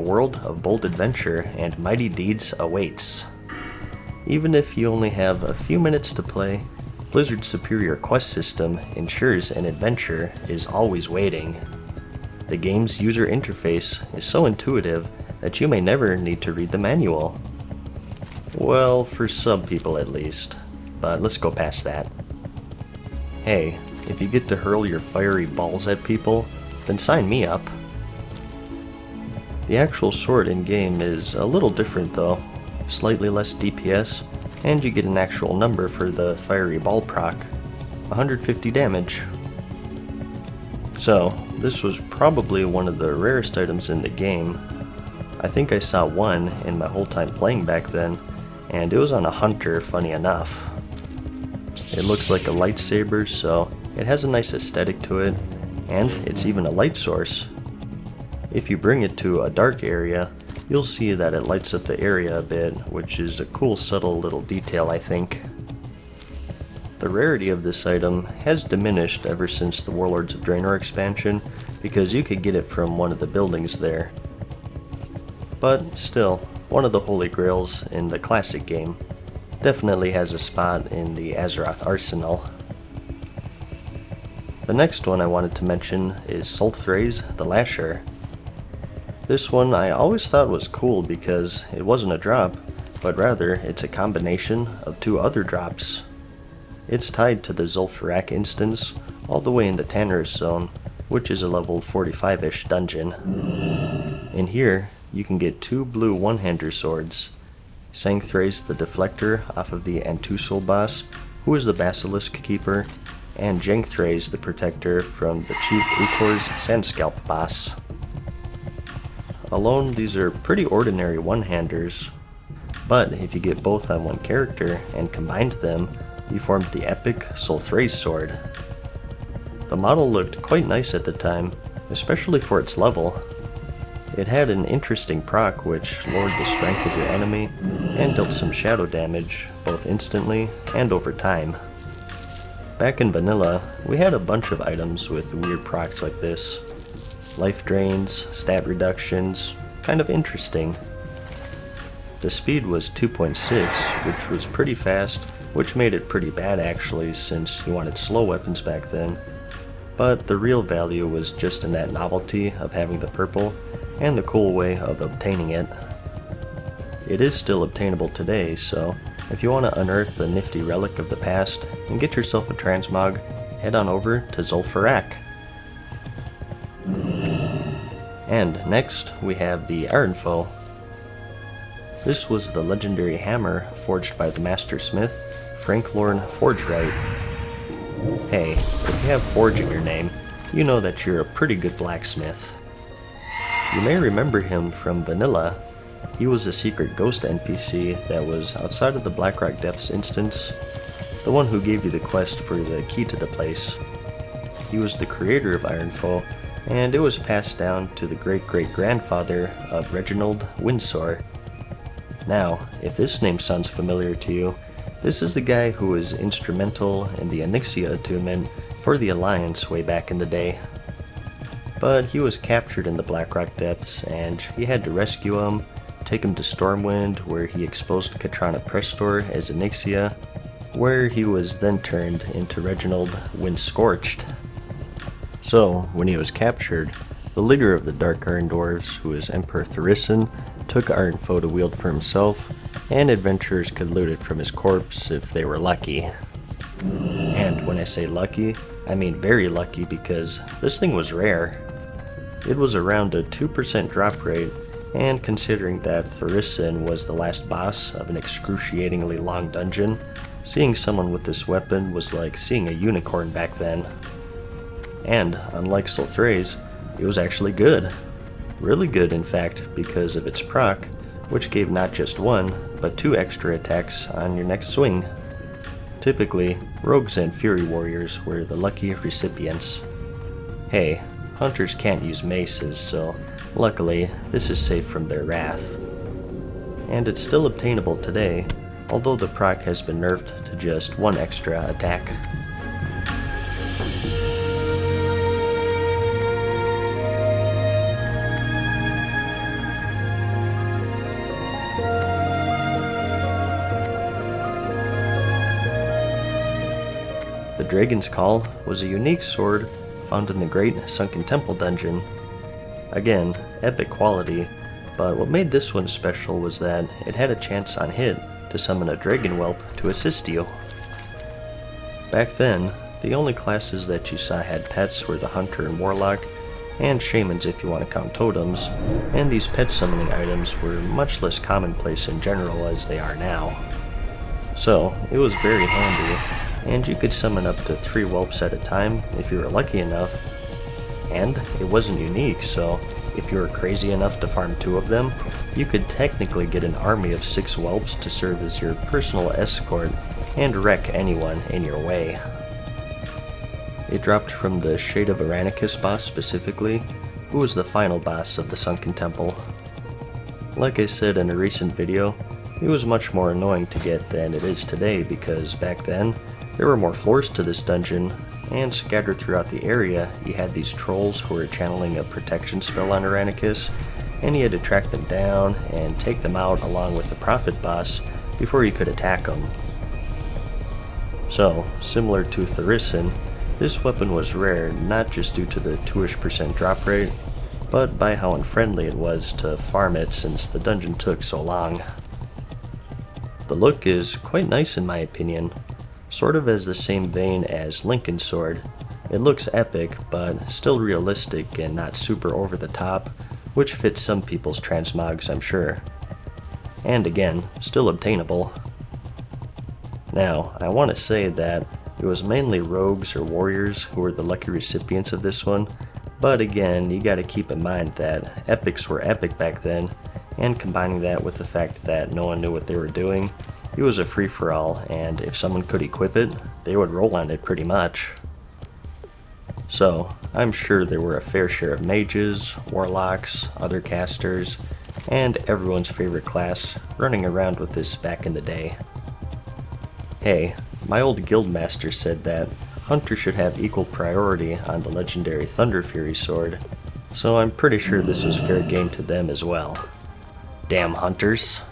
A world of bold adventure and mighty deeds awaits. Even if you only have a few minutes to play, Blizzard's superior quest system ensures an adventure is always waiting. The game's user interface is so intuitive that you may never need to read the manual. Well, for some people at least, but let's go past that. Hey, if you get to hurl your fiery balls at people, then sign me up. The actual sword in-game is a little different though, slightly less DPS, and you get an actual number for the fiery ball proc, 150 damage. So, this was probably one of the rarest items in the game. I think I saw one in my whole time playing back then, and it was on a hunter, funny enough. It looks like a lightsaber, so it has a nice aesthetic to it, and it's even a light source. If you bring it to a dark area, you'll see that it lights up the area a bit, which is a cool subtle little detail I think. The rarity of this item has diminished ever since the Warlords of Draenor expansion, because you could get it from one of the buildings there. But still, one of the holy grails in the classic game. Definitely has a spot in the Azeroth arsenal. The next one I wanted to mention is Sul'Thraze the Lasher. This one I always thought was cool because it wasn't a drop, but rather it's a combination of two other drops. It's tied to the Zul'Farrak instance, all the way in the Tannerus zone, which is a level 45-ish dungeon. In here, you can get two blue one-hander swords, Sangthraze the Deflector off of the Antusul boss, who is the Basilisk Keeper, and Jengthraze the Protector from the Chief Ukor's Sandscalp boss. Alone, these are pretty ordinary one-handers, but if you get both on one character and combined them, you formed the epic Sul'Thraze sword. The model looked quite nice at the time, especially for its level. It had an interesting proc which lowered the strength of your enemy and dealt some shadow damage, both instantly and over time. Back in vanilla, we had a bunch of items with weird procs like this. Life drains, stat reductions, kind of interesting. The speed was 2.6, which was pretty fast, which made it pretty bad actually since you wanted slow weapons back then. But the real value was just in that novelty of having the purple, and the cool way of obtaining it. It is still obtainable today, so if you want to unearth a nifty relic of the past and get yourself a transmog, head on over to Zul'Farrak. And next, we have the Ironfoe. This was the legendary hammer forged by the Master Smith, Franklorn Forgewright. Hey, if you have Forge in your name, you know that you're a pretty good blacksmith. You may remember him from vanilla. He was a secret ghost NPC that was outside of the Blackrock Depths instance, the one who gave you the quest for the key to the place. He was the creator of Ironfoe, and it was passed down to the great-great-grandfather of Reginald Windsor. Now, if this name sounds familiar to you, this is the guy who was instrumental in the Onyxia attunement for the Alliance way back in the day. But he was captured in the Blackrock Depths, and he had to rescue him, take him to Stormwind, where he exposed Katrana Prestor as Onyxia, where he was then turned into Reginald Windscorched. So, when he was captured, the leader of the Dark Iron Dwarves, who is Emperor Tharissen, took Ironfoe to wield for himself, and adventurers could loot it from his corpse if they were lucky. And when I say lucky, I mean very lucky because this thing was rare. It was around a 2% drop rate, and considering that Tharissen was the last boss of an excruciatingly long dungeon, seeing someone with this weapon was like seeing a unicorn back then. And, unlike Sul'Thraze, it was actually good. Really good in fact, because of its proc, which gave not just one, but two extra attacks on your next swing. Typically, rogues and fury warriors were the lucky recipients. Hey, hunters can't use maces, so luckily this is safe from their wrath. And it's still obtainable today, although the proc has been nerfed to just one extra attack. The Dragon's Call was a unique sword found in the Great Sunken Temple dungeon. Again, epic quality, but what made this one special was that it had a chance on hit to summon a dragon whelp to assist you. Back then, the only classes that you saw had pets were the hunter and warlock, and shamans if you want to count totems, and these pet summoning items were much less commonplace in general as they are now. So, it was very handy, and you could summon up to 3 whelps at a time if you were lucky enough, and it wasn't unique, so if you were crazy enough to farm 2 of them, you could technically get an army of 6 whelps to serve as your personal escort and wreck anyone in your way. It dropped from the Shade of Aranicus boss specifically, who was the final boss of the Sunken Temple. Like I said in a recent video, it was much more annoying to get than it is today because back then, there were more floors to this dungeon, and scattered throughout the area, you had these trolls who were channeling a protection spell on Aranicus, and you had to track them down and take them out along with the Prophet boss before you could attack them. So, similar to Tharisin, this weapon was rare not just due to the 2% drop rate, but by how unfriendly it was to farm it since the dungeon took so long. The look is quite nice in my opinion, sort of as the same vein as Lincoln's sword. It looks epic, but still realistic and not super over the top, which fits some people's transmogs I'm sure. And again, still obtainable. Now, I want to say that it was mainly rogues or warriors who were the lucky recipients of this one, but again, you gotta keep in mind that epics were epic back then, and combining that with the fact that no one knew what they were doing, it was a free-for-all, and if someone could equip it, they would roll on it pretty much. So, I'm sure there were a fair share of mages, warlocks, other casters, and everyone's favorite class running around with this back in the day. Hey, my old guildmaster said that hunters should have equal priority on the legendary Thunder Fury sword, so I'm pretty sure this was fair game to them as well. Damn hunters.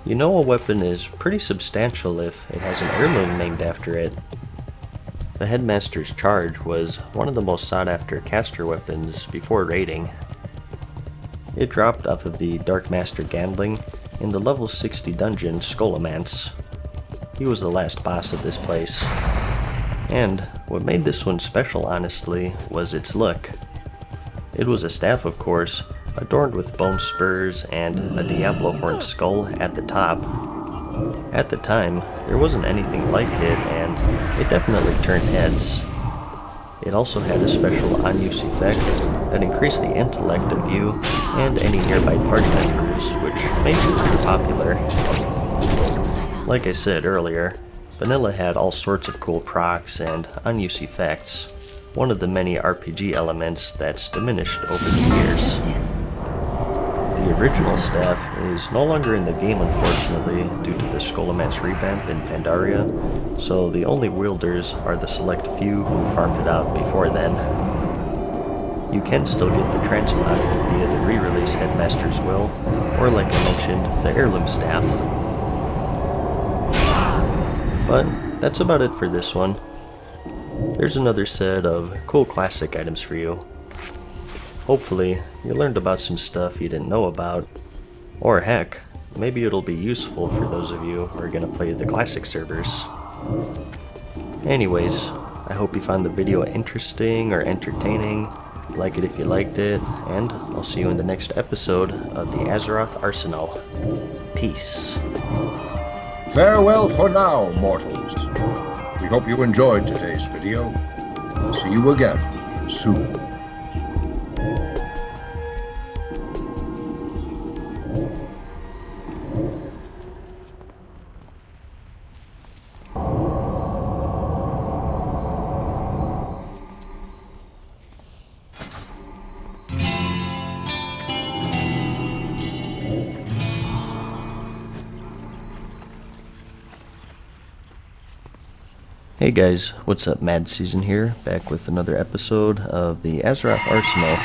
You know a weapon is pretty substantial if it has an heirloom named after it. The Headmaster's Charge was one of the most sought after caster weapons before raiding. It dropped off of the Dark Master Gandling in the level 60 dungeon Scholomance. He was the last boss of this place. And what made this one special honestly was its look. It was a staff of course, adorned with bone spurs and a Diablo horn skull at the top. At the time, there wasn't anything like it and it definitely turned heads. It also had a special on-use effect that increased the intellect of you and any nearby party members, which made it pretty popular. Like I said earlier, vanilla had all sorts of cool procs and on-use effects, one of the many RPG elements that's diminished over the years. The original staff is no longer in the game unfortunately due to the Scholomance revamp in Pandaria, so the only wielders are the select few who farmed it out before then. You can still get the transmog via the re-release Headmaster's Will, or like I mentioned, the heirloom staff. But that's about it for this one. There's another set of cool classic items for you. Hopefully, you learned about some stuff you didn't know about, or heck, maybe it'll be useful for those of you who are going to play the classic servers. Anyways, I hope you found the video interesting or entertaining. Like it if you liked it, and I'll see you in the next episode of the Azeroth Arsenal. Peace. Farewell for now, mortals. We hope you enjoyed today's video. See you again soon. Hey guys, what's up? Mad Season here, back with another episode of the Azeroth Arsenal.